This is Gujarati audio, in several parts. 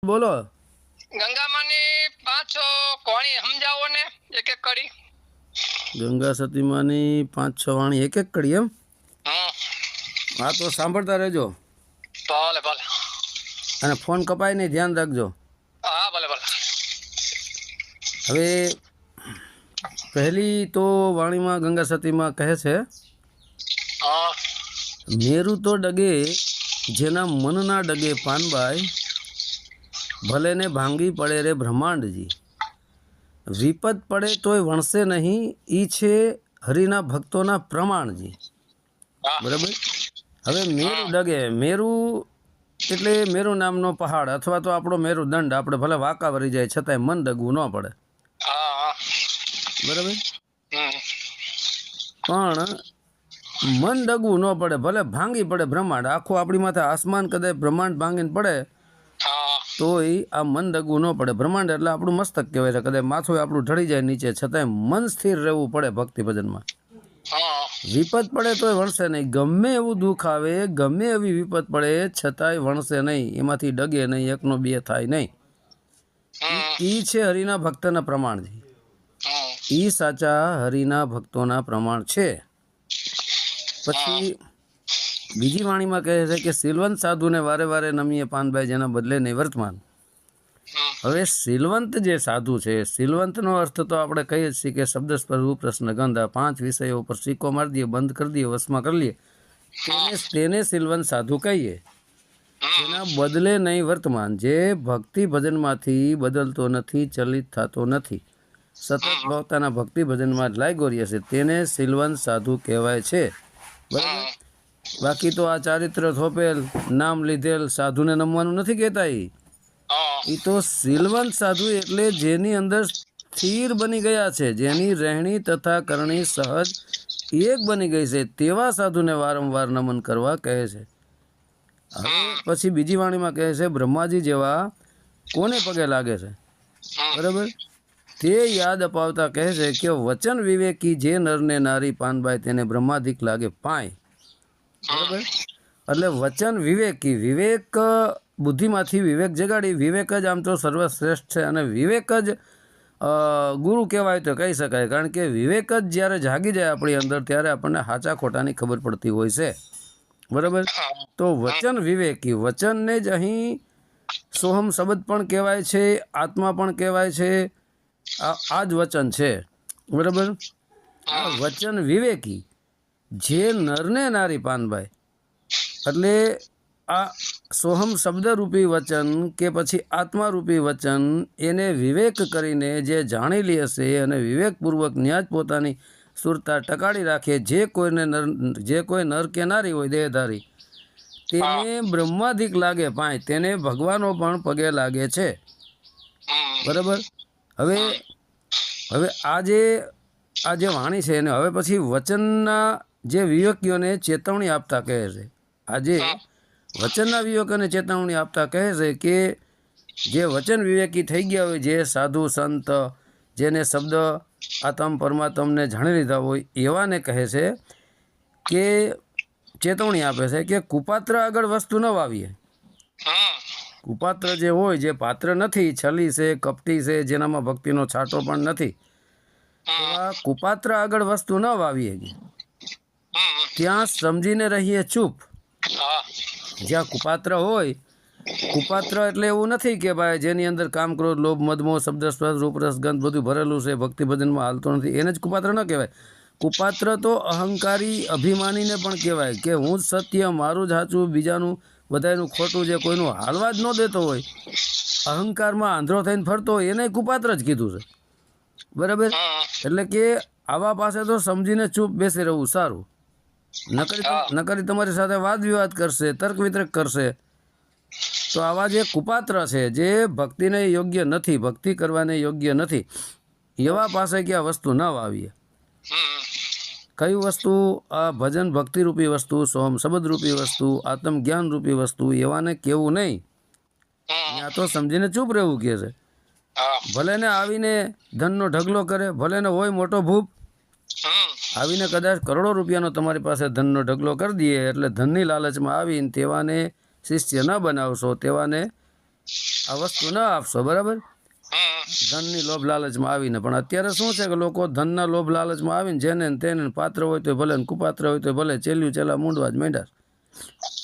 બોલો. ગંગામાની 5 કોણી સમજાવો ને એક એક કરી. ગંગા સતીમાની 5-6 વાણી એક એક કડી એમ. હા તો સાંભળતા રહેજો ભલે ભલે. અને ફોન કપાય નહીં, ધ્યાન રાખજો. હા ભલે ભલે. હવે પહેલી તો વાણીમાં ગંગા સતીમાં કહે છે, હા મેરું તો ડગે જેના મન ના ડગે પાનબાઈ, ભલે ને ભાંગી પડે રે બ્રહ્માંડજી. વિપત પડે તોય વણશે નહીં, ઈ છે હરિના ભક્તોના પ્રમાણજી. બરાબર. હવે મેરુ ડગે, મેરુ એટલે મેરુ નામનો પહાડ અથવા તો આપણો મેરુદંડ, આપણે ભલે વાંકા વળી જાય છતાંય મન ડગવું ન પડે. બરાબર. પણ મન ડગવું ન પડે, ભલે ભાંગી પડે બ્રહ્માંડ, આખું આપણી માથે આસમાન કદાચ બ્રહ્માંડ ભાંગીને પડે તોય આ મન ડગવું ન પડે. બ્રહ્માંડ એટલે આપણું મસ્તક કહેવાય છે. કદાચ માથું આપણું ઢળી જાય નીચે છતાંય મન સ્થિર રહેવું પડે ભક્તિ ભજનમાં. વિપત પડે તોય વણશે નહીં, ગમે એવું દુઃખ આવે, ગમે એવી વિપત પડે છતાંય વણશે નહીં, એમાંથી ડગે નહીં, એકનો બે થાય નહીં. ઈ છે હરિના ભક્તના પ્રમાણજી. ઈ સાચા હરિના ભક્તોના પ્રમાણ છે. પછી બીજી વાણીમાં કહે છે કે સિલવંત સાધુને વારે વારે નમીએ પાનભાઈ, જેના બદલે નહીં વર્તમાન. હવે સિલવંત જે સાધુ છે, સિલવંતનો અર્થ તો આપણે કહીએ છીએ કે શબ્દ સ્પર્શ પ્રશ્ન ગંધ, આ 5 વિષયો ઉપર સિક્કો મારી દઈએ, બંધ કરી દઈએ, વશમાં કરી લઈએ, તેને સિલવંત સાધુ કહીએ. એના બદલે નહીં વર્તમાન, જે ભક્તિ ભજનમાંથી બદલતો નથી, ચલિત થતો નથી, સતત પોતાના ભક્તિ ભજનમાં જ લાગ્યો રહે છે, તેને સિલવંત સાધુ કહેવાય છે. બરાબર. બાકી તો આ ચારિત્ર થોપેલ, નામ લીધેલ સાધુને નમવાનું નથી કહેતા. એ તો સિલવંત સાધુ એટલે જેની અંદર સ્થિર બની ગયા છે, જેની રહેણી તથા કરણી સહજ એક બની ગઈ છે, તેવા સાધુને વારંવાર નમન કરવા કહે છે. હવે પછી બીજી વાણીમાં કહે છે, બ્રહ્માજી જેવા કોને પગે લાગે છે. બરાબર. તે યાદ અપાવતા કહે છે કે વચન વિવેકી જે નરને નારી પાનબાઈ, તેને બ્રહ્માધિક લાગે પાય. બરાબર. એટલે વચન વિવેકી, વિવેક બુદ્ધિમાંથી વિવેક જગાડી, વિવેક જ આમ તો સર્વશ્રેષ્ઠ છે અને વિવેક જ ગુરુ કહેવાય તો કહી શકાય. કારણ કે વિવેક જ જ્યારે જાગી જાય આપણી અંદર ત્યારે આપણને સાચા ખોટાની ખબર પડતી હોય છે. બરાબર. તો વચન વિવેકી, વચનને જ અહીં સોહમ શબ્દ પણ કહેવાય છે, આત્મા પણ કહેવાય છે. આ જ વચન છે. બરાબર. આ વચન વિવેકી જે નરને નારી પાનભાઈ, એટલે આ સોહમ શબ્દરૂપી વચન કે પછી આત્મારૂપી વચન, એને વિવેક કરીને જે જાણી લે હશે અને વિવેકપૂર્વક ન્યાજ પોતાની સુરતા ટકાડી રાખે, જે કોઈ નર કે નારી હોય દેહધારી, તેને બ્રહ્માધિક લાગે પાય, તેને ભગવાનો પણ પગે લાગે છે. બરાબર. હવે આ જે વાણી છે એને હવે પછી વચનના જે વિવેકીઓને ચેતવણી આપતા કહે છે. આજે વચનના વિવેકોને ચેતવણી આપતા કહે છે કે જે વચન વિવેકી થઈ ગયા હોય, જે સાધુ સંત, જેને શબ્દ આત્મ પરમાત્મને જાણી લીધા હોય, એવાને કહે છે કે ચેતવણી આપે છે કે કુપાત્ર આગળ વસ્તુ ન વાવીએ. કુપાત્ર જે હોય, જે પાત્ર નથી, છલી છે, કપટી છે, જેનામાં ભક્તિનો છાંટો પણ નથી, એવા કુપાત્ર આગળ વસ્તુ ન વાવીએ. ત્યાં સમજીને રહીએ ચૂપ. જ્યાં કુપાત્ર હોય, કુપાત્ર એટલે એવું નથી કે ભાઈ જેની અંદર કામ, ક્રોધ, લોભ, મદમોહ, શબ્દ સ્પર્શ રૂપ રસ ગંધ બધું ભરેલું છે, ભક્તિ ભજનમાં હાલતો નથી, એને જ કુપાત્ર ન કહેવાય. કુપાત્ર તો અહંકારી અભિમાનીને પણ કહેવાય કે હું જ સત્ય, મારું જ સાચું, બીજાનું બધાનું ખોટું, જે કોઈનું હાલવા જ ન દેતો હોય, અહંકારમાં આંધળો થઈને ફરતો હોય, એને કુપાત્ર જ કીધું છે. બરાબર. એટલે કે આવા પાસે તો સમજીને ચૂપ બેસી રહેવું સારું. નકરી તમારી સાથે વાદ વિવાદ કરશે, તર્ક વિતર્ક કરશે, તો આવા જે કુપાત્ર છે, જે ભક્તિને યોગ્ય નથી, ભક્તિ કરવાને યોગ્ય નથી, એવા પાસે કે આ વસ્તુ ન વાવીએ. કઈ વસ્તુ? આ ભજન ભક્તિરૂપી વસ્તુ, સોમ શબ્દરૂપી વસ્તુ, આત્મજ્ઞાનરૂપી વસ્તુ, એવાને કેવું નહીં. ત્યાં તો સમજીને ચૂપ રહેવું કહે છે. ભલે ને આવીને ધનનો ઢગલો કરે, ભલે ને હોય મોટો ભૂપ, આવીને કદાચ કરોડો રૂપિયાનો તમારી પાસે ધનનો ઢગલો કરી દઈએ, એટલે ધનની લાલચમાં આવીને તેવાને શિષ્ય ન બનાવશો, તેવાને આ વસ્તુ ના આપશો, બરાબર, હમ ધનની લોભ લાલચમાં આવીને. પણ અત્યારે શું છે કે લોકો ધનના લોભ લાલચમાં આવીને જેને ને તેને પાત્ર હોય તો ભલે ને કુપાત્ર હોય તો ભલે ચેલ્યું ચેલા મૂંડવા જ માંડ્યા.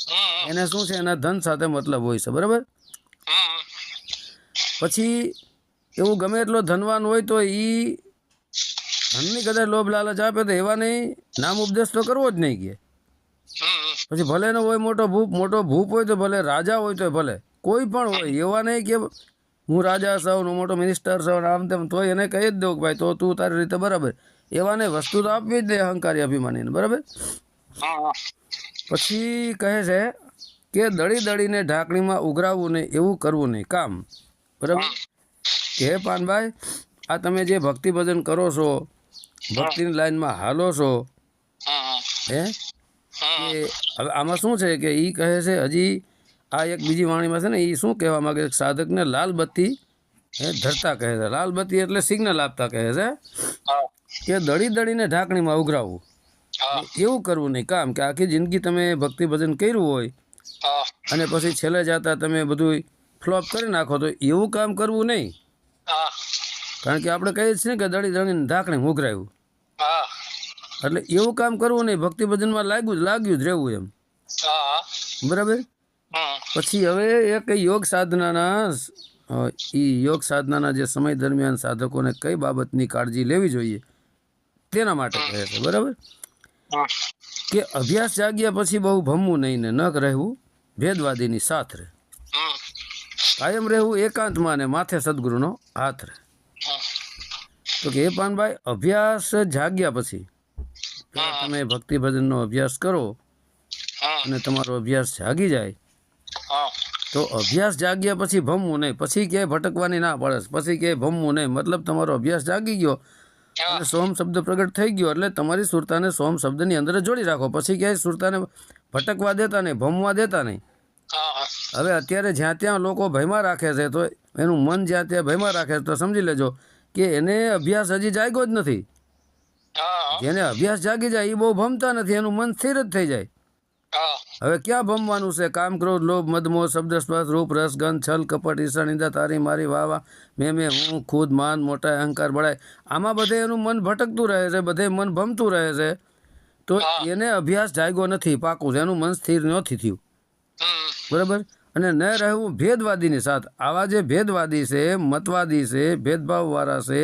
હમ એને શું છે, એના ધન સાથે મતલબ હોય છે, બરાબર. હમ પછી એવું ગમે એટલો ધનવાન હોય તો એ ધનની કદાચ લોભ લાલચ આપે તો એવા નહીં નામ ઉપદેશ તો કરવો જ નહીં કે. હમ પછી ભલે ને હોય મોટો ભૂપ હોય તો ભલે, રાજા હોય તો ભલે, કોઈ પણ હોય, એવા નહીં કે હું રાજા છું ને મોટો મિનિસ્ટર છું આમ તેમ, તોય એને કહી જ દઉં કે ભાઈ તો તું તારી રીતે બરાબર. એવા નહીં, વસ્તુ તો આપવી જ દે અહંકારી અભિમાનીને, બરાબર. પછી કહે છે કે દળી દળીને ઢાંકણીમાં ઉઘરાવવું નહીં, એવું કરવું નહીં કામ, બરાબર. કે હે પાનભાઈ, આ તમે જે ભક્તિ ભજન કરો છો, ભક્તિની લાઈનમાં હાલો છો, હે કે હવે આમાં શું છે કે એ કહે છે, હજી આ એક બીજી વાણીમાં છે ને, એ શું કહેવા માગે છે, સાધકને લાલ બત્તી ધરતા કહે છે. લાલ બત્તી એટલે સિગ્નલ આપતા કહે છે કે દળી દળીને ઢાંકણીમાં ઉઘરાવવું, એવું કરવું નહીં કામ. કે આખી જિંદગી તમે ભક્તિ ભજન કર્યું હોય અને પછી છેલ્લે જતા તમે બધું ફ્લોપ કરી નાખો, તો એવું કામ કરવું નહીં. કારણ કે આપણે કહીએ છીએ કે દળી દળીને ઢાંકણી ઉઘરાવ્યું, એટલે એવું કામ કરવું નહીં. ભક્તિ ભજનમાં લાગ્યું જ રહેવું એમ, બરાબર. પછી હવે એક યોગ સાધનાના જે સમય દરમિયાન સાધકોને કઈ બાબતની કાળજી લેવી જોઈએ તેના માટે કહે છે, બરાબર. કે અભ્યાસ જાગ્યા પછી બહુ ભમવું નહીં ને ન રહેવું ભેદવાદીની સાથ રહે, કાયમ રહેવું એકાંતમાં ને માથે સદગુરુનો હાથ રહે. તો કે હે પાનભાઈ, અભ્યાસ જાગ્યા પછી તમે ભક્તિ ભજનનો અભ્યાસ કરો અને તમારો અભ્યાસ જાગી જાય, તો અભ્યાસ જાગ્યા પછી ભમવું નહીં. પછી ક્યાંય ભટકવાની ના પડે, પછી ક્યાંય ભમવું નહીં. મતલબ તમારો અભ્યાસ જાગી ગયો અને સોમ શબ્દ પ્રગટ થઈ ગયો, એટલે તમારી સુરતાને સોમ શબ્દની અંદર જોડી રાખો. પછી ક્યાંય સુરતાને ભટકવા દેતા નહીં, ભમવા દેતા નહીં. હવે અત્યારે જ્યાં ત્યાં લોકો ભયમાં રાખે છે, તો એનું મન જ્યાં ત્યાં ભયમાં રાખે છે, તો સમજી લેજો કે એને અભ્યાસ હજી જાગ્યો જ નથી. જેને અભ્યાસ જાગી જાય એ બહુ ભમતા નથી, એનું મન સ્થિર જ થઈ જાય. હવે ક્યાં ભમવાનું છે? કામ, ક્રોધ, લોભ, મદમોહ, શબ્દ, સ્પર્શ, રૂપ, રસ, ગંધ, છલ, કપટ, ઈર્ષા, નિંદા, તારી મારી, વાહ, મેં, હું, ખુદ, માન, મોટા, અહંકાર, બળાય, આમાં બધે એનું મન ભટકતું રહે છે, બધે મન ભમતું રહે છે. તો એને અભ્યાસ જાગ્યો નથી, પાકું છે, એનું મન સ્થિર નથી થયું, બરાબર. અને ન રહેવું ભેદવાદીની સાથ. આવા જે ભેદવાદી છે, મતવાદી છે, ભેદભાવવાળા છે,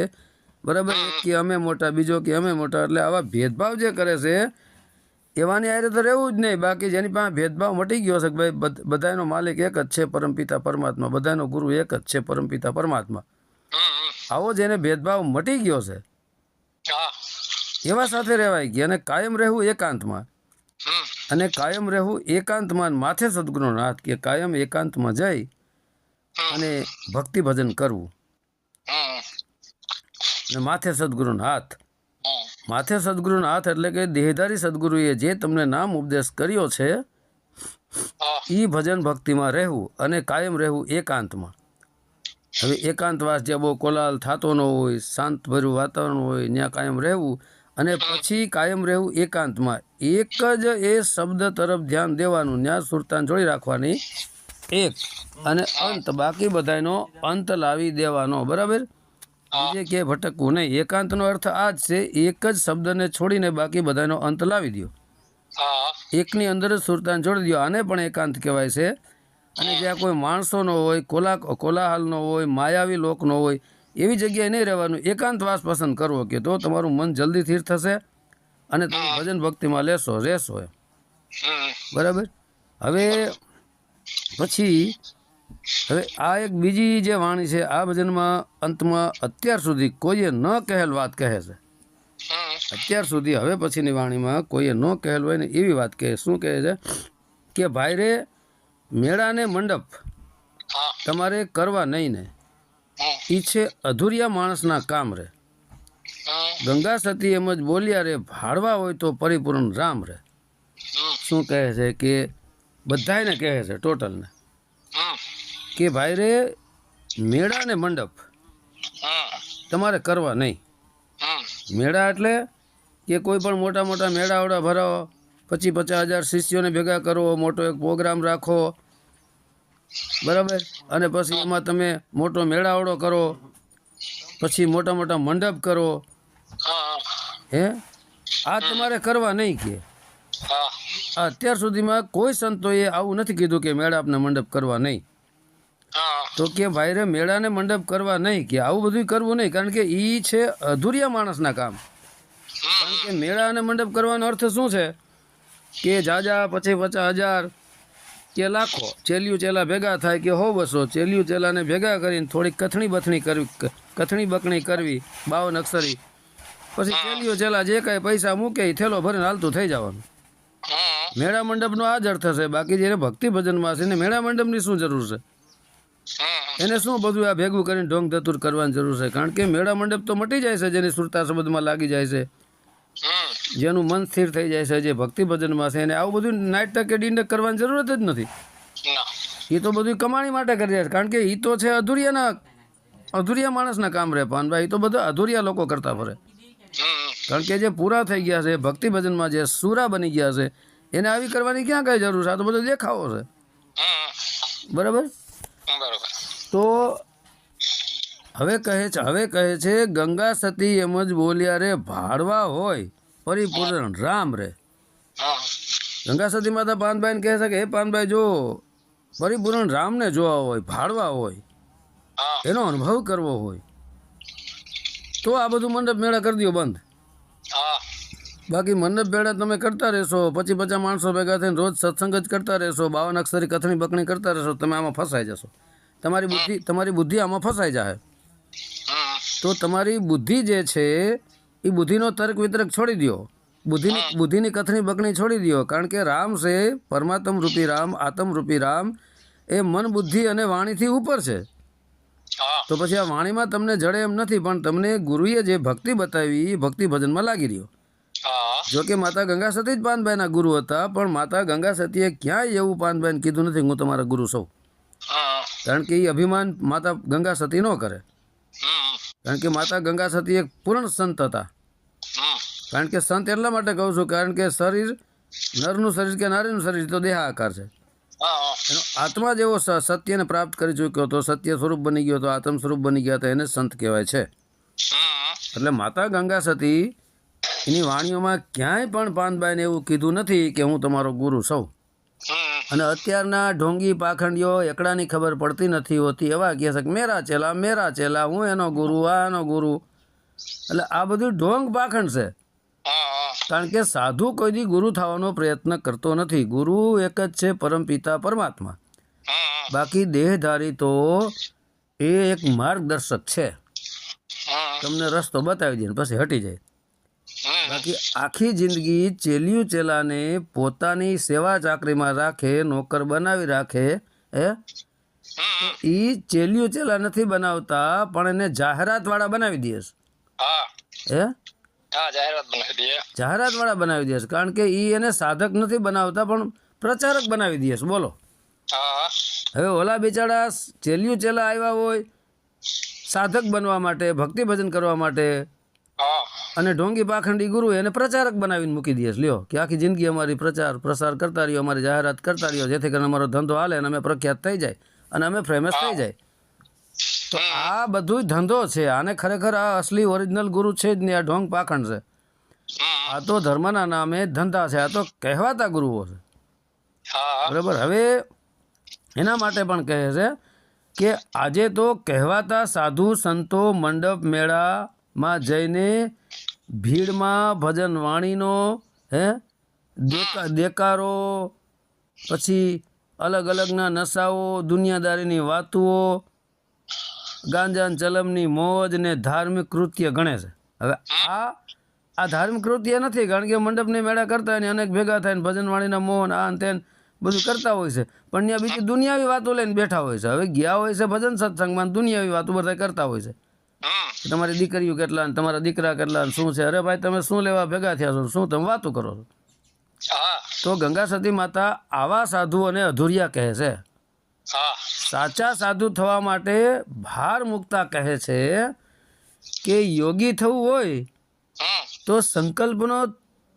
બરાબર, એક કે અમે મોટા, બીજો કે અમે મોટા, એટલે આવા ભેદભાવ જે કરે છે એવાની આરે તો રહેવું જ નહીં. બાકી જેની પાસે ભેદભાવ મટી ગયો છે કે ભાઈ બધાનો માલિક એક જ છે, પરમપિતા પરમાત્મા, બધાનો ગુરુ એક જ છે, પરમપિતા પરમાત્મા, આવો જેને ભેદભાવ મટી ગયો છે એવા સાથે રહેવાય ગયા. અને કાયમ રહેવું એકાંતમાં, અને કાયમ રહેવું એકાંતમાં માથે સદગુરુનો હાથ, કે કાયમ એકાંતમાં જઈ અને ભક્તિ ભજન કરવું અને માથે સદગુરુનો હાથ. માથે સદગુરુનો હાથ એટલે કે દેહધારી સદગુરુએ જે તમને નામ ઉપદેશ કર્યો છે એ ભજન ભક્તિમાં રહેવું અને કાયમ રહેવું એકાંતમાં. હવે એકાંતવાસ જ્યાં બહુ કોલાહલ થતો ન હોય, શાંતભર્યું વાતાવરણ હોય, ત્યાં કાયમ રહેવું. અને પછી કાયમ રહેવું એકાંતમાં, એક જ એ શબ્દ તરફ ધ્યાન દેવાનું, ત્યાં સુરતાન જોડી રાખવાની એક, અને અંત, બાકી બધાનો અંત લાવી દેવાનો, બરાબર. બીજે ક્યાંય ભટકવું નહીં. એકાંતનો અર્થ આ જ છે, એક જ શબ્દને છોડીને બાકી બધાનો અંત લાવી દો, એકની અંદર જ સુરતાન જોડી દો. આને પણ એકાંત કહેવાય છે. અને જ્યાં કોઈ માણસોનો હોય, કોલાહલનો હોય, માયાવી લોકનો હોય, એવી જગ્યાએ નહીં રહેવાનું. એકાંતવાસ પસંદ કરવો, કે તો તમારું મન જલ્દી સ્થિર થશે અને તમે ભજન ભક્તિમાં રહેશો એમ, બરાબર. હવે પછી હવે આ એક બીજી જે વાણી છે આ ભજનમાં અંતમાં અત્યાર સુધી કોઈએ ન કહેલ વાત કહે છે. અત્યાર સુધી હવે પછીની વાણીમાં કોઈએ ન કહેલ હોય ને એવી વાત કહે. શું કહે છે કે ભાઈ રે, મેળાને મંડપ તમારે કરવા નહીં ને, ઈ છે અધૂરિયા માણસના કામ રે. ગંગા સતી એમ જ બોલ્યા રે, ભાડવા હોય તો પરિપૂર્ણ રામ રે. શું કહે છે કે બધાને કહે છે ટોટલને કે ભાઈ રે, મેળા ને મંડપ તમારે કરવા નહીં. મેળા એટલે કે કોઈ પણ મોટા મોટા મેળાવડા ભરાવો, 50,000 શિષ્યોને ભેગા કરો, મોટો એક પ્રોગ્રામ રાખો, બરાબર. અને પછી એમાં તમે મોટો મેળાવડો કરો, પછી મોટા મોટા મંડપ કરો, હા હે આ તમારે કરવા નહીં કે હા અત્યાર સુધીમાં કોઈ સંતોએ આવું નથી કીધું કે મેળાપના મંડપ કરવા નહીં. હા તો કે ભાઈ રે મેળાને મંડપ કરવા નહીં, કે આવું બધું કરવું નહીં, કારણ કે એ છે અધૂરિયા માણસના કામ. કારણ કે મેળા અને મંડપ કરવાનો અર્થ શું છે કે જાજા પછી 50,000 કે લાખો ચેલિયું ચેલા ભેગા થાય, કે 100-200 ચેલિયું ચેલાને ભેગા કરીને થોડીક કથણી બકણી કરવી 52 અક્ષરી, પછી ચેલિયું ચેલા જે કાંઈ પૈસા મૂકે એ થેલો ભરીને હાલતું થઈ જવાનું. મેળા મંડપનો આ જ અર્થ છે. બાકી જેને ભક્તિ ભજનમાં છે એને મેળા મંડપની શું જરૂર છે? એને શું બધું આ ભેગું કરીને ઢોંગ ધતુર કરવાની જરૂર છે? કારણ કે મેળા મંડપ તો મટી જાય છે જેની સુરતા શબ્દમાં લાગી જાય છે, જેનું મન સ્થિર થઈ જાય છે, જે ભક્તિ ભજનમાં છે, એને આવું બધું નાટક કે ડીંડક કરવાની જરૂરત જ નથી. એ તો બધું કમાણી માટે કરી રહ્યા છે. કારણ કે એ તો છે અધૂરિયા માણસના કામ રહે પાનભાઈ. એ તો બધા અધૂરિયા લોકો કરતા ફરે. કારણ કે જે પૂરા થઈ ગયા છે ભક્તિ ભજનમાં, જે સુરા બની ગયા છે, એને આવી કરવાની ક્યાં કઈ જરૂર છે? આ તો બધો દેખાવો છે. બરાબર. તો હવે કહે છે ગંગા સતી એમ જ બોલ્યા રે ભાડવા હોય પરિપૂર્ણ રામ રે. ગંગા સતી માતા પાનભાઈને કહે છે કે હે પાનભાઈ, જો પરિપૂર્ણ રામને જોવા હોય, ભાડવા હોય, એનો અનુભવ કરવો હોય તો આ બધું મંડપ મેળા કરી દો બંધ. બાકી મંડપ મેળા તમે કરતા રહેશો, 50 માણસો ભેગા થઈને રોજ સત્સંગ જ કરતા રહેશો, 52 અક્ષરી કથણી બકણી કરતા રહેશો, તમે આમાં ફસાઈ જશો. તમારી બુદ્ધિ આમાં ફસાઈ જાય. તો તમારી બુદ્ધિ જે છે એ બુદ્ધિનો તર્ક વિતર્ક છોડી દો, બુદ્ધિની કથણી બકણી છોડી દો. કારણ કે રામ છે પરમાત્મ રૂપી રામ, આત્મ રૂપી રામ, એ મન બુદ્ધિ અને વાણીથી ઉપર છે. તો પછી આ વાણીમાં તમને જડે એમ નથી, પણ તમને ગુરુએ જે ભક્તિ બતાવી એ ભક્તિ ભજનમાં લાગી રહ્યો. જો કે માતા ગંગા સતી જ પાનભાઈના ગુરુ હતા, પણ માતા ગંગા સતીએ ક્યાંય એવું પાનભાઈને કીધું નથી હું તમારા ગુરુ સૌ. કારણ કે એ અભિમાન માતા ગંગા સતી ન કરે. કારણ કે માતા ગંગા સતી એક પૂર્ણ સંત હતા. કારણ કે સંત એટલા માટે કહું છું, કારણ કે શરીર, નરનું શરીર કે નારીનું શરીર તો દેહાકાર છે. એનો આત્મા જેવો સત્યને પ્રાપ્ત કરી ચૂક્યો હતો, સત્ય સ્વરૂપ બની ગયો હતો, આત્મ સ્વરૂપ બની ગયા હતા, એને સંત કહેવાય છે. એટલે માતા ગંગા સતી એની વાણીઓમાં ક્યાંય પણ પાનભાઈને એવું કીધું નથી કે હું તમારો ગુરુ સૌ. અને અત્યારના ઢોંગી પાખંડીઓ એકડાની ખબર પડતી નથી હોતી, એવા કહે છે કે મેરા ચેલા, હું એનો ગુરુ, આ એનો ગુરુ. એટલે આ બધું ઢોંગ પાખંડ છે. કારણ કે સાધુ કોઈ દી ગુરુ થવાનો પ્રયત્ન કરતો નથી. ગુરુ એક જ છે, પરમપિતા પરમાત્મા. બાકી દેહધારી તો એ એક માર્ગદર્શક છે, તમને રસ્તો બતાવી દે પછી હટી જાય. બાકી આખી જિંદગી ચેલિયું ચેલાને પોતાની સેવા ચાકરીમાં રાખે, નોકર બનાવી રાખે, એ ચેલિયું ચેલા નથી બનાવતા, પણ એને જાહેરાત વાળા બનાવી દે છે. જાહેરાત વાળા બનાવી દે છે. કારણ કે એને સાધક નથી બનાવતા, પણ પ્રચારક બનાવી દે છે. બોલો, હવે ઓલા બિચારા ચેલિયું ચેલા આવ્યા હોય સાધક બનવા માટે, ભક્તિ ભજન કરવા માટે, અને ઢોંગી પાખંડી ગુરુ એને પ્રચારક બનાવીને મૂકી દે છે. લ્યો કે આખી જિંદગી અમારી પ્રચાર પ્રસાર કરતા રહ્યો, અમારી જાહેરાત કરતા રહ્યો, જેથી કરીને અમારો ધંધો હાલે અને અમે પ્રખ્યાત થઈ જાય અને અમે ફેમસ થઈ જાય. તો આ બધું ધંધો છે. આને ખરેખર આ અસલી ઓરિજિનલ ગુરુ છે જ નહીં, આ ઢોંગ પાખંડ છે. આ તો ધર્મના નામે ધંધા છે, આ તો કહેવાતા ગુરુઓ છે. બરાબર. હવે એના માટે પણ કહે છે કે આજે તો કહેવાતા સાધુ સંતો મંડપ મેળામાં જઈને ભીડમાં ભજન વાણીનો દેકારો, પછી અલગ અલગના નશાઓ, દુનિયાદારીની વાતુઓ, ગાંજાન ચલમની મોજ ને ધાર્મિક કૃત્ય ગણે છે. હવે આ ધાર્મિક કૃત્ય નથી, કારણ કે મંડપની મેળા કરતા હોય ને અનેક ભેગા થાય ને ભજન વાણીના મોહન આ તેન બધું કરતા હોય છે, પણ ત્યાં બીજી દુનિયાવી વાતો લઈને બેઠા હોય છે. હવે ગયા હોય છે ભજન સત્સંગમાં, દુનિયાવી વાતો બધા કરતા હોય છે. તમારી દીકરીઓ કેટલા ને તમારા દીકરા કેટલા ને શું છે, અરે ભાઈ તમે શું લેવા ભેગા થયા છો, શું તમે વાતો કરો છો? તો ગંગા સતી માતા આવા સાધુઓને અધૂરિયા કહે છે. સાચા સાધુ થવા માટે ભાર મૂકતા કહે છે કે યોગી થવું હોય તો સંકલ્પનો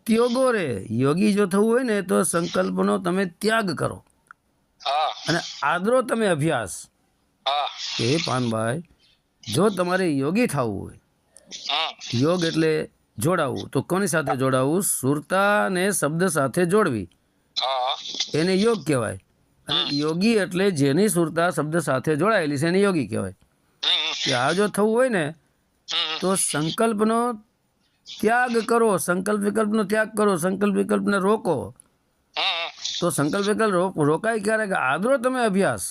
ત્યાગો રે. યોગી જો થવું હોય ને તો સંકલ્પનો તમે ત્યાગ કરો. હા અને આદરો તમે અભ્યાસ હા કે પાનભાઈ જો તમારે યોગી થવું હોય, હમ યોગ એટલે જોડાવવું, તો કોની સાથે જોડાવવું? સુરતાને શબ્દ સાથે જોડવી, હા એને યોગ કહેવાય. અને યોગી એટલે જેની સુરતા શબ્દ સાથે જોડાયેલી છે એને યોગી કહેવાય. હમ કે આ જો થવું હોય ને હમ તો સંકલ્પનો ત્યાગ કરો, સંકલ્પ વિકલ્પનો ત્યાગ કરો, સંકલ્પ વિકલ્પને રોકો. હમ તો સંકલ્પ વિકલ્પ રોકાય ક્યારે? કે આદરો તમે અભ્યાસ,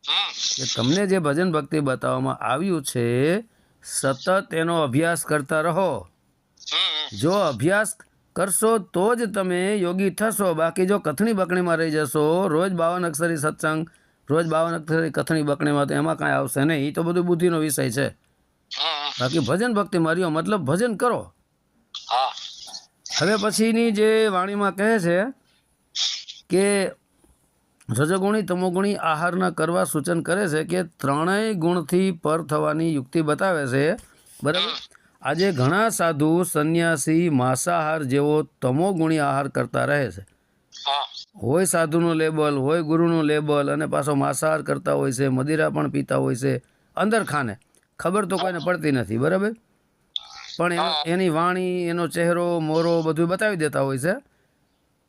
હમ કે તમને જે ભજન ભક્તિ બતાવવામાં આવ્યું છે સતત એનો અભ્યાસ કરતા રહો. હમ જો અભ્યાસ કરશો તો જ તમે યોગી થશો. બાકી જો કથણી બકણીમાં રહી જશો, રોજ 52 અક્ષરી સત્સંગ, રોજ 52 અક્ષરી કથણી બકણીમાં, તો એમાં કાંઈ આવશે નહીં. એ તો બધું બુદ્ધિનો વિષય છે. હમ બાકી ભજન ભક્તિ માર્યો મતલબ ભજન કરો. હા હવે પછીની જે વાણીમાં કહે છે કે રજોગુણી તમોગુણી આહારના કરવા સૂચન કરે છે કે ત્રણેય ગુણથી પર થવાની યુક્તિ બતાવે છે. બરાબર. આજે ઘણા સાધુ સંન્યાસી માંસાહાર જેવો તમોગુણી આહાર કરતા રહે છે. હા હોય સાધુનું લેબલ, હોય ગુરુનું લેબલ, અને પાછો માંસાહાર કરતા હોય છે, મદિરા પણ પીતા હોય છે અંદર ખાને. ખબર તો કોઈને પડતી નથી. બરાબર. પણ એની વાણી, એનો ચહેરો, મોરો બધું બતાવી દેતા હોય છે.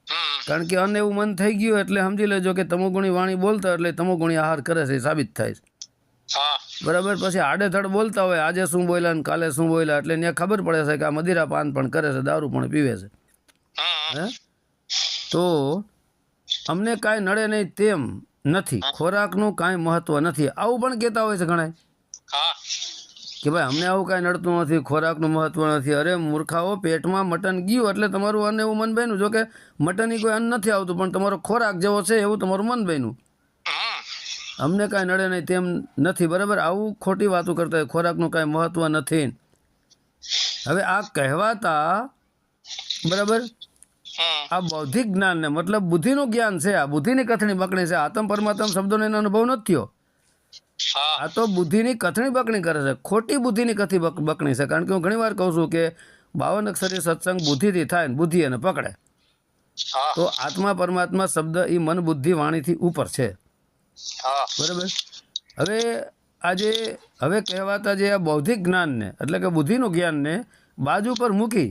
હમ કારણ કે અન્ન એવું મન થઈ ગયું એટલે સમજી લેજો કે તમોગુણી વાણી બોલતા એટલે તમોગુણી આહાર કરે છે, એ સાબિત થાય છે. હા બરાબર. પછી આડેધડ બોલતા હોય, આજે શું બોલ્યા ને કાલે શું બોલ્યા, એટલે ત્યાં ખબર પડે છે કે આ મદિરા પાન પણ કરે છે, દારૂ પણ પીવે છે. હમ હે તો અમને કાંઈ નડે નહીં તેમ નથી, ખોરાકનું કાંઈ મહત્વ નથી, આવું પણ કહેતા હોય છે ઘણા હા કે ભાઈ અમને આવું કાંઈ નડતું નથી, ખોરાકનું મહત્વ નથી. અરે મૂર્ખાઓ, પેટમાં મટન ગયું એટલે તમારું અન્ન એવું મન બન્યું. જો કે મટન કોઈ અન્ન નથી આવતું, પણ તમારો ખોરાક જેવો છે એવું તમારું મન બન્યું. અમને કાંઈ નડે નહીં તેમ નથી. બરાબર. આવું ખોટી વાતો કરતા હોય, ખોરાકનું કાંઈ મહત્વ નથી. હવે આ કહેવાતા, બરાબર, આ બૌદ્ધિક જ્ઞાનને મતલબ બુદ્ધિનું જ્ઞાન છે, આ બુદ્ધિની કથણી બકણી છે. આત્મ પરમાત્મ શબ્દોનો એનો અનુભવ નથી થયો. આ તો બુદ્ધિની કથણી બકણી કરે છે, ખોટી બુદ્ધિની કથી બકણી છે. કારણ કે હું ઘણી વાર કહું છું કે 52 અક્ષરી સત્સંગ બુદ્ધિથી થાય ને બુદ્ધિ એને પકડે. તો આત્મા પરમાત્મા શબ્દ એ મન બુદ્ધિ વાણીથી ઉપર છે. બરાબર. હવે કહેવાતા જે આ બૌદ્ધિક જ્ઞાનને એટલે કે બુદ્ધિનું જ્ઞાનને બાજુ પર મૂકી,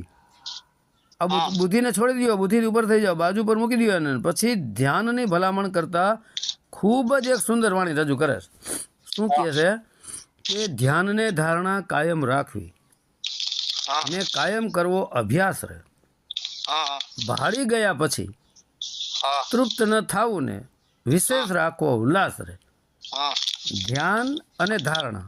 આ બુદ્ધિને છોડી દો, બુદ્ધિથી ઉપર થઈ જાઓ, બાજુ પર મૂકી દો. અને પછી ધ્યાનની ભલામણ કરતા ખૂબ જ એક સુંદર વાણી રજૂ કરે છે. શું કહે છે કે ધ્યાનને ધારણા કાયમ રાખવી ને કાયમ કરવો અભ્યાસ રહે. ભાળી ગયા પછી તૃપ્ત ન થાવું ને વિશેષ રાખવો ઉલ્લાસ રહે. ધ્યાન અને ધારણા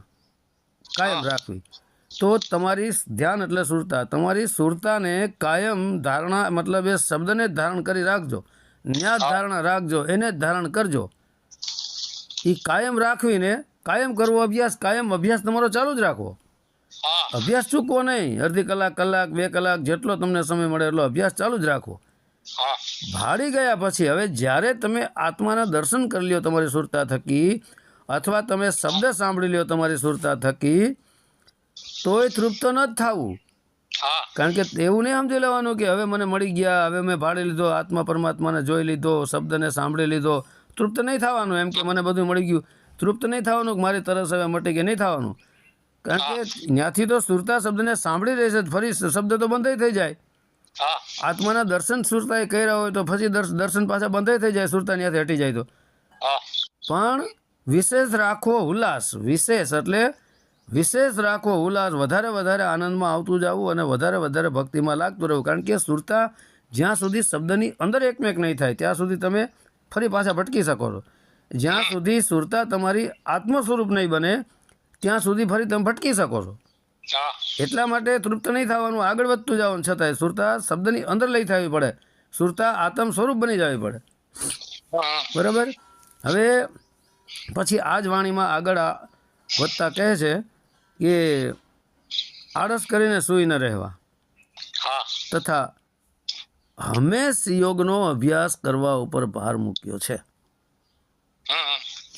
કાયમ રાખવી. તો તમારી ધ્યાન એટલે સુરતા, તમારી સુરતાને કાયમ ધારણા મતલબ એ શબ્દને જ ધારણ કરી રાખજો, ન્યા ધારણા રાખજો, એને જ ધારણ કરજો. એ કાયમ રાખવીને કાયમ કરવો અભ્યાસ, કાયમ અભ્યાસ તમારો ચાલુ જ રાખવો. અભ્યાસ ચૂકવો નહીં. અડધી કલાક, કલાક, 2 કલાક જેટલો તમને સમય મળે એટલો અભ્યાસ ચાલુ જ રાખવો. ભાળી ગયા પછી હવે જ્યારે તમે આત્માના દર્શન કરી લ્યો તમારી સુરતા થકી, અથવા તમે શબ્દ સાંભળી લ્યો તમારી સુરતા થકી, તોય તૃપ્ત ન જ થવું. કારણ કે એવું નહીં સમજી લેવાનું કે હવે મને મળી ગયા, હવે મેં ભાળી લીધો, આત્મા પરમાત્માને જોઈ લીધો, શબ્દને સાંભળી લીધો. તૃપ્ત નહીં થવાનું એમ કે મને બધું મળી ગયું. તૃપ્ત નહીં થવાનું કે મારી તરસ હવે મટી ગઈ, નહીં થવાનું. કારણ કે ત્યાંથી તો સુરતા શબ્દને સાંભળી રહી છે, ફરી શબ્દ તો બંધ થઈ જાય. આત્માના દર્શન સુરતાએ કર્યા હોય તો પછી દર્શન પાછા બંધ થઈ જાય, સુરતા ત્યાંથી હટી જાય તો. પણ વિશેષ રાખવો ઉલ્લાસ, વિશેષ એટલે વિશેષ રાખવો ઉલ્લાસ, વધારે વધારે આનંદમાં આવતું જવું અને વધારે વધારે ભક્તિમાં લાગતું રહેવું. કારણ કે સુરતા જ્યાં સુધી શબ્દની અંદર એકમેક નહીં થાય ત્યાં સુધી તમે ફરી પાછા ભટકી શકો છો. જ્યાં સુધી સુરતા તમારી આત્મ સ્વરૂપ નહીં બને ત્યાં સુધી ફરી તમે ભટકી શકો છો. એટલા માટે તૃપ્ત નહીં થવાનું, આગળ વધતું જવાનું. છતાંય સુરતા શબ્દની અંદર લઈ થવી પડે, સુરતા આત્મ સ્વરૂપ બની જવી પડે. બરાબર. હવે પછી આ જ વાણીમાં આગળ વધતા કહે છે કે આળસ કરીને સૂઈ ન રહેવા તથા હંમેશ યોગનો અભ્યાસ કરવા ઉપર ભાર મૂક્યો છે.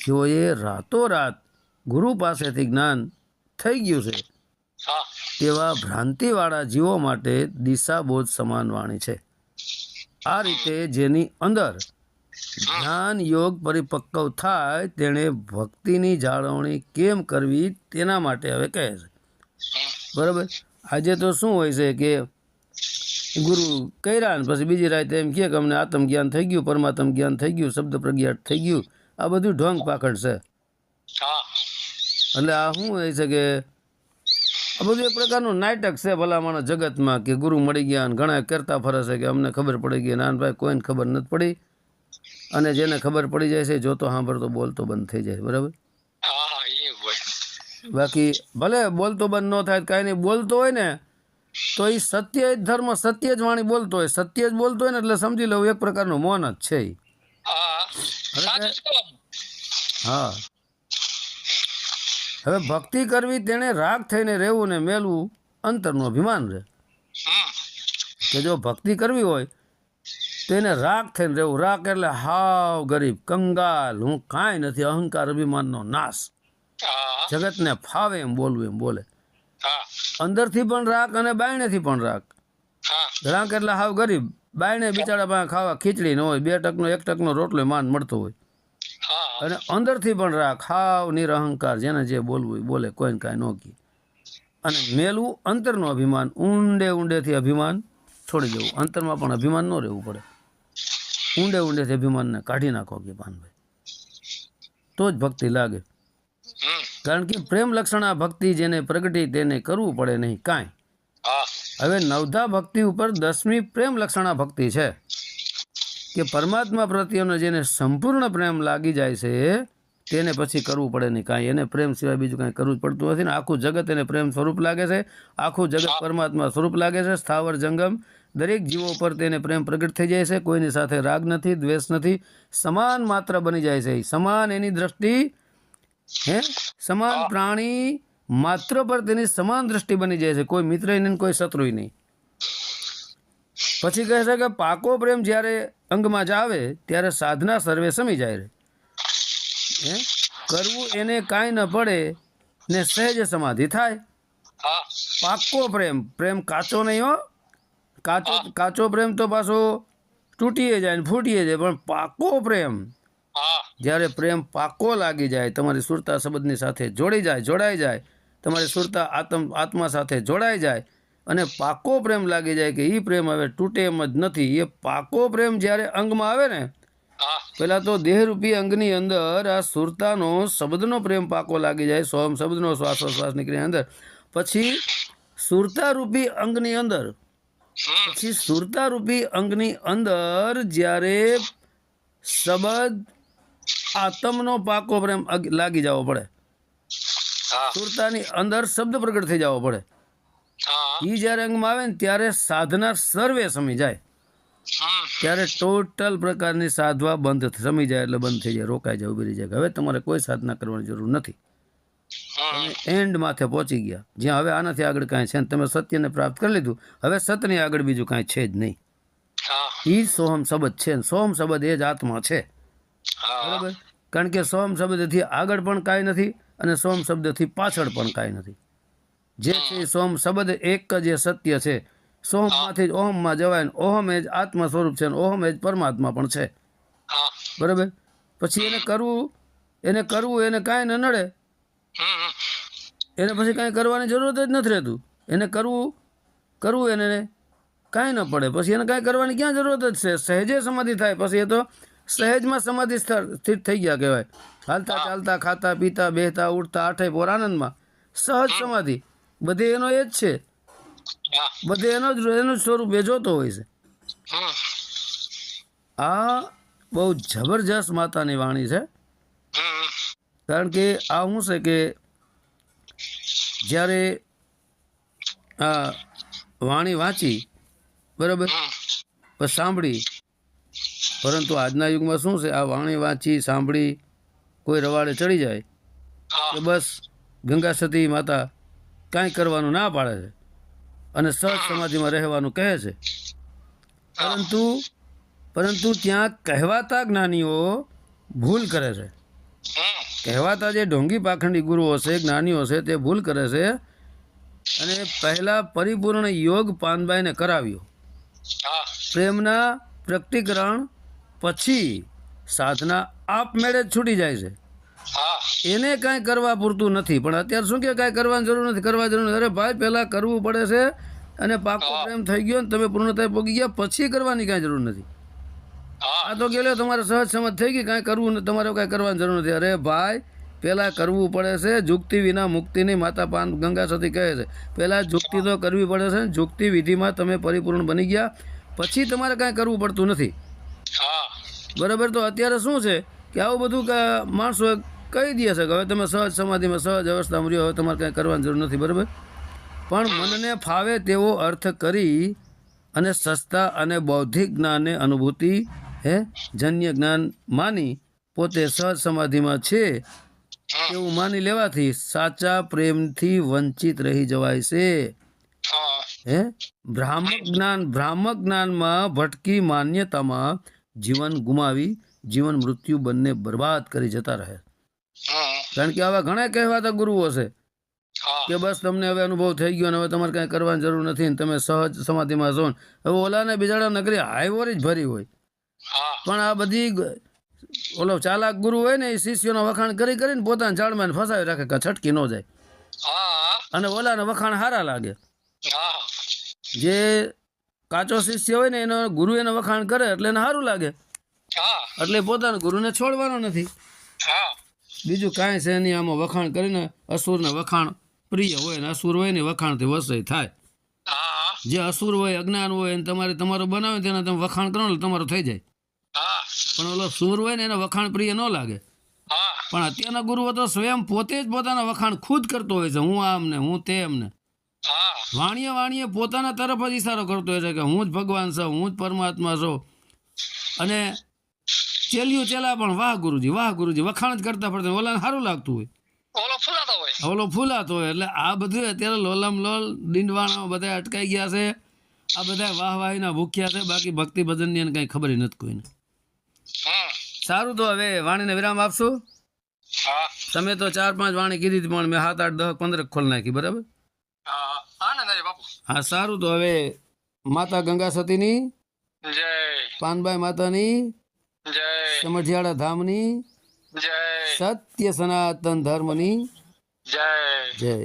જેઓએ રાતોરાત ગુરુ પાસેથી જ્ઞાન થઈ ગયું છે તેવા ભ્રાંતિવાળા જીવો માટે દિશાબોધ સમાન વાણી છે. આ રીતે જેની અંદર જ્ઞાન યોગ પરિપક્વ થાય તેણે ભક્તિની જાળવણી કેમ કરવી તેના માટે હવે કહે છે. બરાબર. આજે તો શું હોય છે કે ગુરુ કર્યા ને પછી બીજી રાતે એમ કહે કે અમને આત્મ જ્ઞાન થઈ ગયું, પરમાત્મ જ્ઞાન થઈ ગયું, શબ્દ પ્રજ્ઞાત થઈ ગયું. આ બધું ઢોંગ પાખડ છે. એટલે આ શું હોય છે કે આ બધું એક પ્રકારનું નાટક છે ભલામણ જગતમાં કે ગુરુ મળી ગયા અને ઘણા કરતા ફરે છે કે અમને ખબર પડી ગઈ. નાનભાઈ કોઈને ખબર નથી પડી, અને જેને ખબર પડી જાય છે જોતો સાંભળતો બોલતો બંધ થઈ જાય. બરાબર. બાકી ભલે બોલતો બંધ ન થાય કાંઈ નહીં, બોલતો હોય ને તો એ સત્ય જ ધર્મ, સત્ય જ વાણી બોલતો હોય, સત્ય જ બોલતો હોય ને એટલે સમજી લઉં એક પ્રકારનું મૌન જ છે. હા. હવે ભક્તિ કરવી તેણે રાગ થઈને રહેવું ને મેલવું અંતરનું અભિમાન રહે. કે જો ભક્તિ કરવી હોય તો એને રાગ થઈને રહેવું. રાગ એટલે હાવ ગરીબ, કંગાલ, હું કાંઈ નથી, અહંકાર અભિમાનનો નાશ, જગતને ફાવે એમ બોલવું એમ બોલે. અંદરથી પણ રાગ અને બાયણેથી પણ રાગ. રાગ એટલે હાવ ગરીબ, બાયણે બિચારા પાસે ખાવા ખીચડી ન હોય, 2 ટકનો 1 ટકનો રોટલો માંડ મળતો હોય. અને અંદરથી પણ રાખ, હાવ નિરહંકાર, જેને જે બોલવું બોલે, કોઈને કાંઈ ન કહે. અને મેલું અંતરનું અભિમાન, ઊંડે ઊંડેથી અભિમાન છોડી દેવું. અંતરમાં પણ અભિમાન ન રહેવું પડે, ઊંડે ઊંડેથી અભિમાનને કાઢી નાખો કે પાનભાઈ, તો જ ભક્તિ લાગે. કારણ કે પ્રેમ લક્ષણા ભક્તિ જેને પ્રગટી તેને કરવું પડે નહીં કાંઈ. હવે 9ધા ભક્તિ ઉપર 10મી પ્રેમ લક્ષણા ભક્તિ છે કે પરમાત્મા પ્રત્યેનો જેને સંપૂર્ણ પ્રેમ લાગી જાય છે તેને પછી કરવું પડે નહીં કાંઈ. એને પ્રેમ સિવાય બીજું કાંઈ કરવું જ પડતું નથી ને આખું જગત એને પ્રેમ સ્વરૂપ લાગે છે, આખું જગત પરમાત્મા સ્વરૂપ લાગે છે. સ્થાવર જંગમ દરેક જીવો પર તેને પ્રેમ પ્રગટ થઈ જાય છે. કોઈની સાથે રાગ નથી, દ્વેષ નથી, સમાન માત્ર બની જાય છે. સમાન એની દ્રષ્ટિ, સમાન પ્રાણી માત્ર પર તેની સમાન દ્રષ્ટિ બની જાય છે. કોઈ મિત્ર નહીં, કોઈ શત્રુ નહીં. પછી કહે છે કે પાકો પ્રેમ જ્યારે અંગમાં જ આવે ત્યારે સાધના સર્વે સમી જાય રે. કરવું એને કાંઈ ન પડે ને સહેજ સમાધિ થાય. પાકો પ્રેમ, પ્રેમ કાચો નહીં હો. કાચો પ્રેમ તો પાછો તૂટીએ જાય ને ફૂટીએ જાય, પણ પાકો પ્રેમ, જ્યારે પ્રેમ પાકો લાગી જાય, તમારી સુરતા શબ્દની સાથે જોડાઈ જાય, તમારી સુરતા આત્મા સાથે જોડાઈ જાય અને પાકો પ્રેમ લાગી જાય કે એ પ્રેમ હવે તૂટે એમ જ નથી. એ પાકો પ્રેમ જ્યારે અંગમાં આવે ને, પેલા તો દેહરૂપી અંગની અંદર આ સુરતાનો શબ્દનો પ્રેમ પાકો લાગી જાય, સોમ શબ્દનો શ્વાસોશ્વાસ નીકળે અંદર, પછી સુરતારૂપી અંગની અંદર, જ્યારે શબ્દ આત્મનો પાકો પ્રેમ લાગી જવો પડે, સુરતાની અંદર શબ્દ પ્રગટ થઈ જવો પડે. એ જ્યારે અંગમાં આવે ને ત્યારે સાધના સર્વે સમી જાય, ત્યારે ટોટલ પ્રકારની સાધવા બંધ સમી જાય, એટલે બંધ થઈ જાય, રોકાઈ જાય, ઉભી રહી જાય. હવે તમારે કોઈ સાધના કરવાની જરૂર નથી, તમે એન્ડ માથે પહોંચી ગયા, જ્યાં હવે આનાથી આગળ કાંઈ છે. તમે સત્યને પ્રાપ્ત કરી લીધું, હવે સત્યની આગળ બીજું કાંઈ છે જ નહીં. એ સોહમ શબ્દ છે, સોહમ શબ્દ એ જ આત્મા છે. બરાબર. કારણ કે સોહમ શબ્દથી આગળ પણ કાંઈ નથી અને સોહમ શબ્દથી પાછળ પણ કાંઈ નથી. જે છે સોમ શબ્દ એક જ એ સત્ય છે. સોમમાંથી જ ઓહમમાં જવાય ને ઓહમ એ જ આત્મા સ્વરૂપ છે, ઓહમ એ જ પરમાત્મા પણ છે. બરાબર. પછી એને કરવું એને કાંઈ ન નડે, એને પછી કાંઈ કરવાની જરૂરત જ નથી રહેતું. એને કરવું એને કાંઈ ન પડે, પછી એને કાંઈ કરવાની ક્યાં જરૂરત જ છે. સહેજે સમાધિ થાય, પછી એ તો સહેજમાં સમાધિ સ્થિત થઈ ગયા કહેવાય. હાલતા ચાલતા ખાતા પીતા બેહતા ઉઠતા આઠે પોર આનંદમાં સહજ સમાધિ. બધે એનો એ જ છે, બધે એનું જ સ્વરૂપ એ જોતો હોય છે. આ બહુ જબરજસ્ત માતાની વાણી છે. કારણ કે આ શું છે કે જ્યારે આ વાણી વાંચી, બરાબર, પછી સાંભળી, પરંતુ આજના યુગમાં શું છે, આ વાણી વાંચી સાંભળી કોઈ રવાડે ચડી જાય કે બસ ગંગા સતી માતા કાંઈ કરવાનું ના પાડે છે અને સહજ સમાધિમાં રહેવાનું કહે છે. પરંતુ ત્યાં કહેવાતા જ્ઞાનીઓ ભૂલ કરે છે. કહેવાતા જે ઢોંગી પાખંડી ગુરુઓ છે, જ્ઞાનીઓ છે, તે ભૂલ કરે છે. અને પહેલા પરિપૂર્ણ યોગ પાનબાઈને કરાવ્યો, પ્રેમના પ્રકટીકરણ પછી સાધના આપમેળે જ છૂટી જાય છે. હા એને કાંઈ કરવા પૂરતું નથી. પણ અત્યારે શું કે કાંઈ કરવાની જરૂર નથી, કરવા જરૂર નથી. અરે ભાઈ પહેલાં કરવું પડે છે, અને પાકો પ્રેમ થઈ ગયો ને તમે પૂર્ણતા પોગી ગયા પછી કરવાની કાંઈ જરૂર નથી. હા આ તો કે તમારે સહજ સમજ થઈ ગઈ, કાંઈ કરવું નથી, તમારે કાંઈ કરવાની જરૂર નથી. અરે ભાઈ પહેલાં કરવું પડે છે. જુક્તિ વિના મુક્તિ નહીં, માતા પાન ગંગા સતી કહે છે. પહેલાં જુક્તિ તો કરવી પડે છે. જુક્તિ વિધિમાં તમે પરિપૂર્ણ બની ગયા પછી તમારે કાંઈ કરવું પડતું નથી. હા બરાબર. તો અત્યારે શું છે કે આવું બધું માણસો કહી દે છે કે હવે તમે સહજ સમાધિમાં સહજ અવસ્થામાં રહ્યો, હવે તમારે કાંઈ કરવાની જરૂર નથી. બરાબર. પણ મનને ફાવે તેવો અર્થ કરી અને સસ્તા અને બૌદ્ધિક જ્ઞાનને અનુભૂતિ જન્ય જ્ઞાન માની પોતે સહજ સમાધિમાં છે એવું માની લેવાથી સાચા પ્રેમથી વંચિત રહી જવાય છે. હા ભ્રામક જ્ઞાનમાં ભટકી માન્યતામાં જીવન ગુમાવી જીવન મૃત્યુ બંને બરબાદ કરી જતા રહે. કારણ કે આવા ઘણા કહેવાતા ગુરુઓ છે હા કે બસ તમને હવે અનુભવ થઈ ગયો ને હવે તમારે કાંઈ કરવાની જરૂર નથી ને તમે સહજ સમાધિમાં છો ને. હવે ઓલાને બિચારા નગરી હાઈવોરી જ ભરી હોય, હા પણ આ બધી ઓલો ચાલાક ગુરુ હોય ને એ શિષ્યોના વખાણ કરી કરીને પોતાના ઝાડમાં ફસાવી રાખે કે છટકી ન જાય, હા અને ઓલાને વખાણ સારા લાગે. હા જે કાચો શિષ્ય હોય ને એનો ગુરુ એને વખાણ કરે એટલે એને સારું લાગે, હા એટલે પોતાના ગુરુને છોડવાનો નથી. હા બીજું કાંઈ છે નહીં. આમાં વખાણ કરીને અસુરને વખાણ પ્રિય હોય ને અસુર હોય ને વખાણથી વસય થાય. હા જે અસુર હોય અજ્ઞાન હોય અને તમારું બનાવે તેના તમે વખાણ કરો એટલે તમારું થઈ જાય. હા પણ ઓલો સુર હોય ને એને વખાણ પ્રિય ન લાગે. હા પણ અત્યારના ગુરુઓ તો સ્વયં પોતે જ પોતાના વખાણ ખુદ કરતો હોય છે. હું આમ ને હું તેમ ને હા વાણીએ પોતાના તરફ જ ઈશારો કરતો હોય છે કે હું જ ભગવાન છું, હું જ પરમાત્મા છું. અને ચેલા પણ વાહ ગુરુજી વખાણ જ કરતા પડતા ઓલાને સારું લાગતું હોય, ઓલો ફૂલાતો હોય. એટલે આ બધું અત્યારે લોલમ લોલ ડીંડવાણા બધા અટકાઈ ગયા છે. આ બધા વાહવાહીના ભૂખ્યા છે. બાકી ભક્તિ ભજનની એને કંઈ ખબર નથી કોઈને. સારું, તો હવે વાણીને વિરામ આપશું. હા તમે તો 4-5 વાણી કીધી હતી પણ મેં 7, 8, 10, 15 ખોલ નાખી. બરાબર. હા આનંદ આવે બાપુ. હા સારું, તો હવે માતા ગંગા સતીની, જય પાનબાઈ માતાની, જય સમઢિયાળા ધામની, જય સત્ય સનાતન ધર્મની જય જય.